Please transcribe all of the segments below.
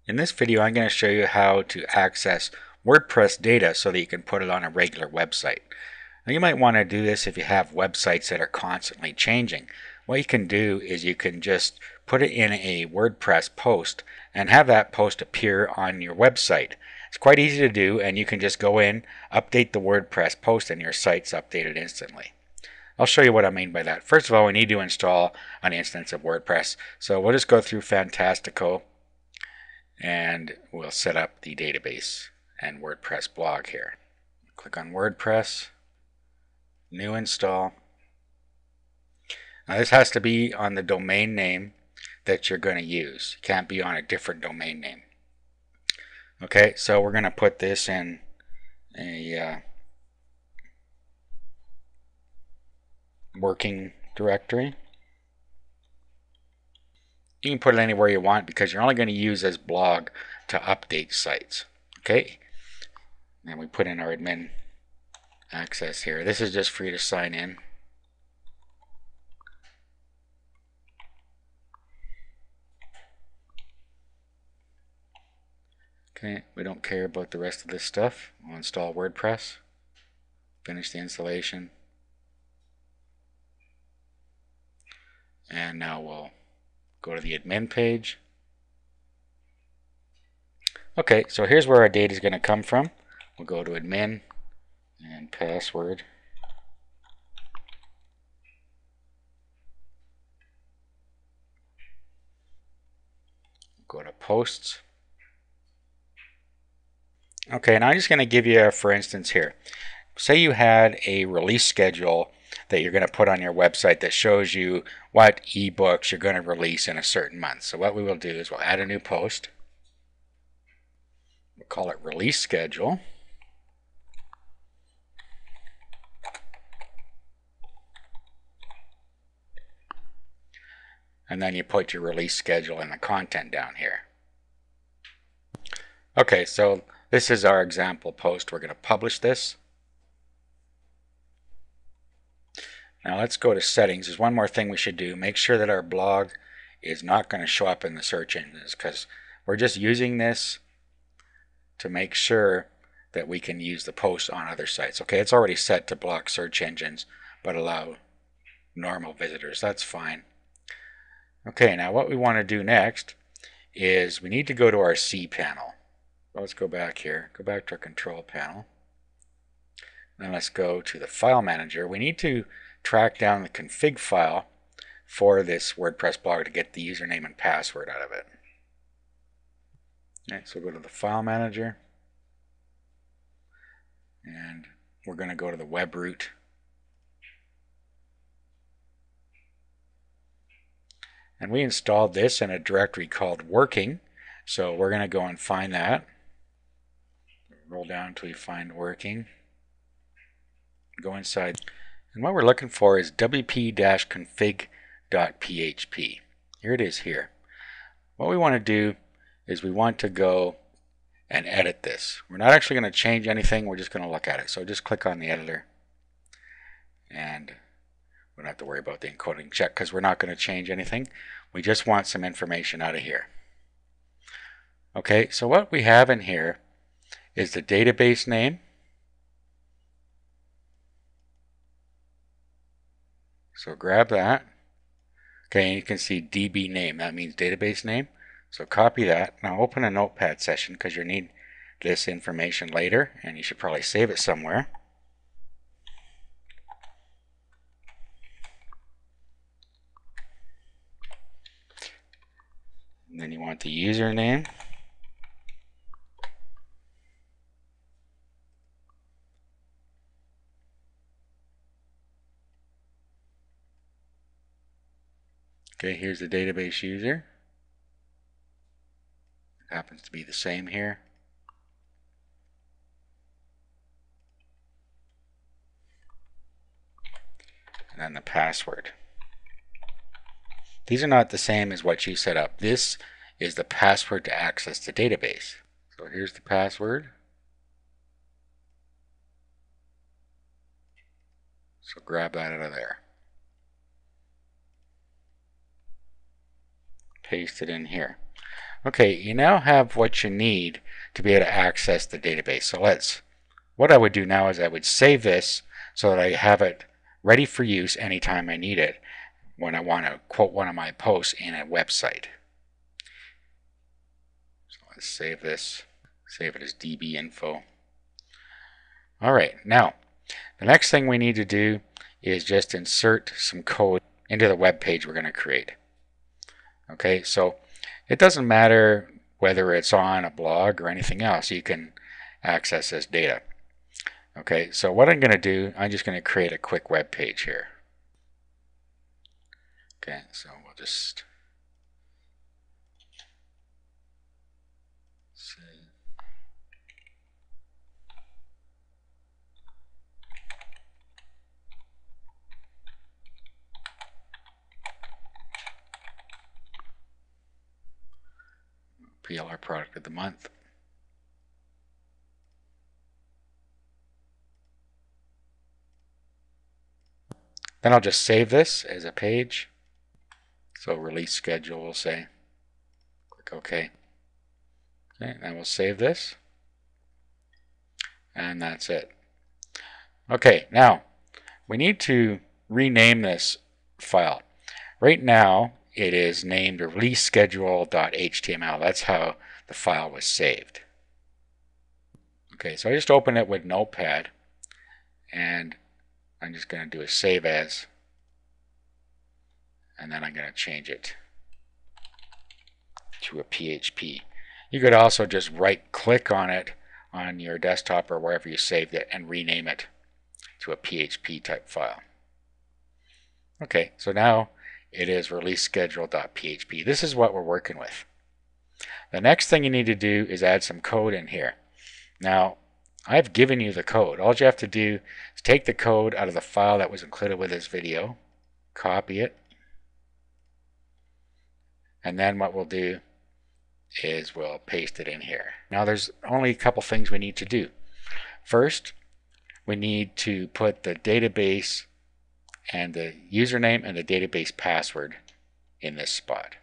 In this video, I'm going to show you how to access WordPress data so that you can put it on a regular website. Now, you might want to do this if you have websites that are constantly changing. What you can do is you can just put it in a WordPress post and have that post appear on your website. It's quite easy to do, and you can just go in, update the WordPress post, and your site's updated instantly. I'll show you what I mean by that. First of all, we need to install an instance of WordPress. So we'll just go through Fantastico and we'll set up the database and WordPress blog here. Click on WordPress, new install. Now this has to be on the domain name that you're going to use. It can't be on a different domain name. Okay, so we're going to put this in a working directory. You can put it anywhere you want because you're only going to use this blog to update sites. Okay, and we put in our admin access here. This is just for you to sign in. Okay, we don't care about the rest of this stuff. We'll install WordPress, finish the installation, and now we'll go to the admin page. Okay, so here's where our data is going to come from. We'll go to admin and password. Go to posts. Okay, and I'm just going to give you, for instance here, say you had a release schedule that you're going to put on your website that shows you what ebooks you're going to release in a certain month. So what we will do is we'll add a new post. We'll call it release schedule. And then you put your release schedule and the content down here. Okay, so this is our example post. We're going to publish this. Now let's go to settings. There's one more thing we should do. Make sure that our blog is not going to show up in the search engines because we're just using this to make sure that we can use the post on other sites. Okay, it's already set to block search engines but allow normal visitors. That's fine. Okay, now what we want to do next is we need to go to our cPanel. Let's go back here. Go back to our control panel. Then let's go to the file manager. We need to track down the config file for this WordPress blog to get the username and password out of it. Okay, so go to the file manager and we're going to go to the web root. And we installed this in a directory called working, so we're going to go and find that. Roll down until we find working. Go inside. And what we're looking for is wp-config.php. Here it is here. What we want to do is we want to go and edit this. We're not actually going to change anything. We're just going to look at it. So just click on the editor. And we don't have to worry about the encoding check because we're not going to change anything. We just want some information out of here. Okay, so what we have in here is the database name. So grab that. Okay, and you can see DB name. That means database name. So copy that. Now open a notepad session because you need this information later and you should probably save it somewhere. And then you want the username. Okay, here's the database user. It happens to be the same here. And then the password. These are not the same as what you set up. This is the password to access the database. So here's the password. So grab that out of there. Paste it in here. Okay, you now have what you need to be able to access the database. So what I would do now is I would save this so that I have it ready for use anytime I need it when I want to quote one of my posts in a website. So let's save this, save it as DB info. All right, now the next thing we need to do is just insert some code into the web page we're going to create. Okay, so it doesn't matter whether it's on a blog or anything else, you can access this data. Okay, so what I'm going to do, I'm just going to create a quick web page here. Okay, so we'll just see. PLR product of the month. Then I'll just save this as a page. So release schedule, we'll say. Click OK. Okay, then we'll save this. And that's it. Okay, now we need to rename this file. Right now it is named release schedule.html. That's how the file was saved. Okay, so I just open it with Notepad and I'm just going to do a save as, and then I'm going to change it to a PHP. You could also just right click on it on your desktop or wherever you saved it and rename it to a PHP type file. Okay, so now it is release schedule.php. This is what we're working with. The next thing you need to do is add some code in here. Now, I've given you the code. All you have to do is take the code out of the file that was included with this video, copy it, and then what we'll do is we'll paste it in here. Now there's only a couple things we need to do. First, we need to put the database and the username and the database password in this spot.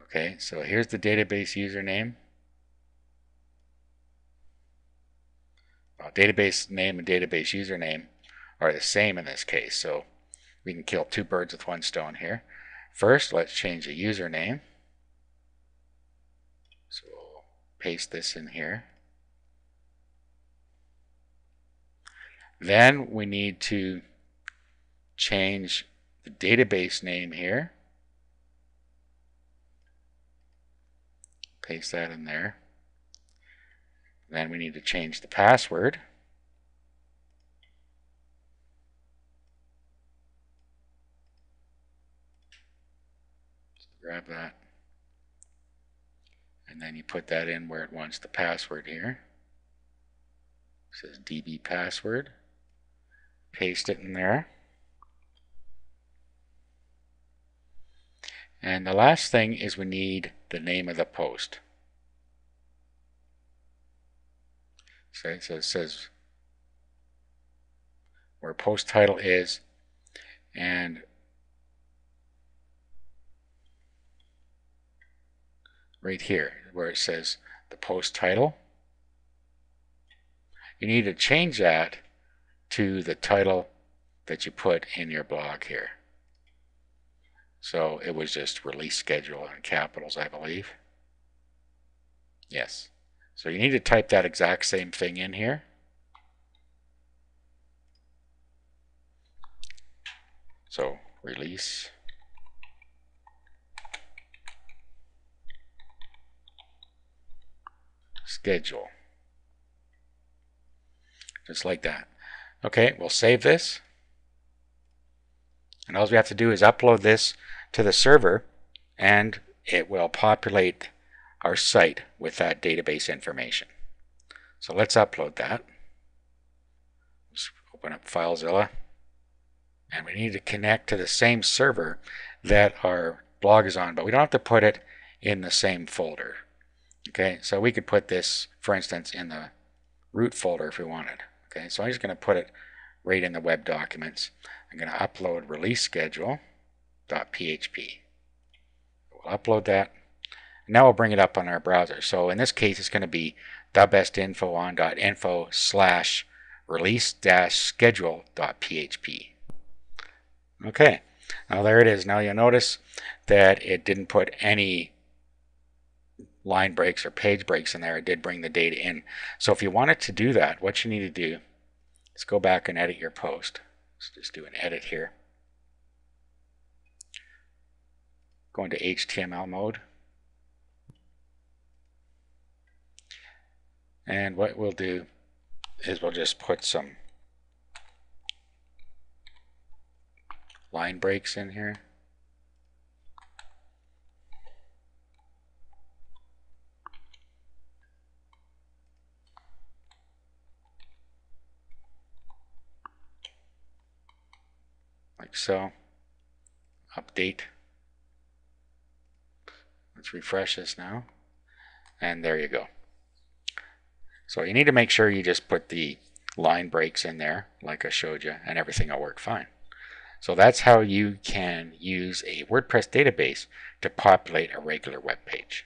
Okay, so here's the database username. Well, database name and database username are the same in this case, so we can kill two birds with one stone here. First, let's change the username. So we'll paste this in here. Then we need to change the database name here. Paste that in there. Then we need to change the password. So grab that. And then you put that in where it wants the password here. It says DB password. Paste it in there. And the last thing is we need the name of the post. So it says where post title is, and right here where it says the post title, you need to change that to the title that you put in your blog here. So it was just release schedule in capitals, I believe. Yes. So you need to type that exact same thing in here. So release schedule. Just like that. Okay, we'll save this. And all we have to do is upload this to the server and it will populate our site with that database information. So let's upload that. Just open up FileZilla. And we need to connect to the same server that our blog is on, but we don't have to put it in the same folder. Okay, so we could put this, for instance, in the root folder if we wanted. Okay, so I'm just going to put it right in the web documents. I'm going to upload release schedule.php. We'll upload that, Now we'll bring it up on our browser. So in this case, it's going to be .bestinfo.info/release-schedule.php. Okay, now there it is. Now you'll notice that it didn't put any line breaks or page breaks in there. It did bring the data in. So if you wanted to do that, what you need to do is go back and edit your post. Let's just do an edit here. Go into HTML mode. And what we'll do is we'll just put some line breaks in here. Like so. Update. Let's refresh this now. And there you go. So you need to make sure you just put the line breaks in there like I showed you, and everything will work fine. So that's how you can use a WordPress database to populate a regular web page.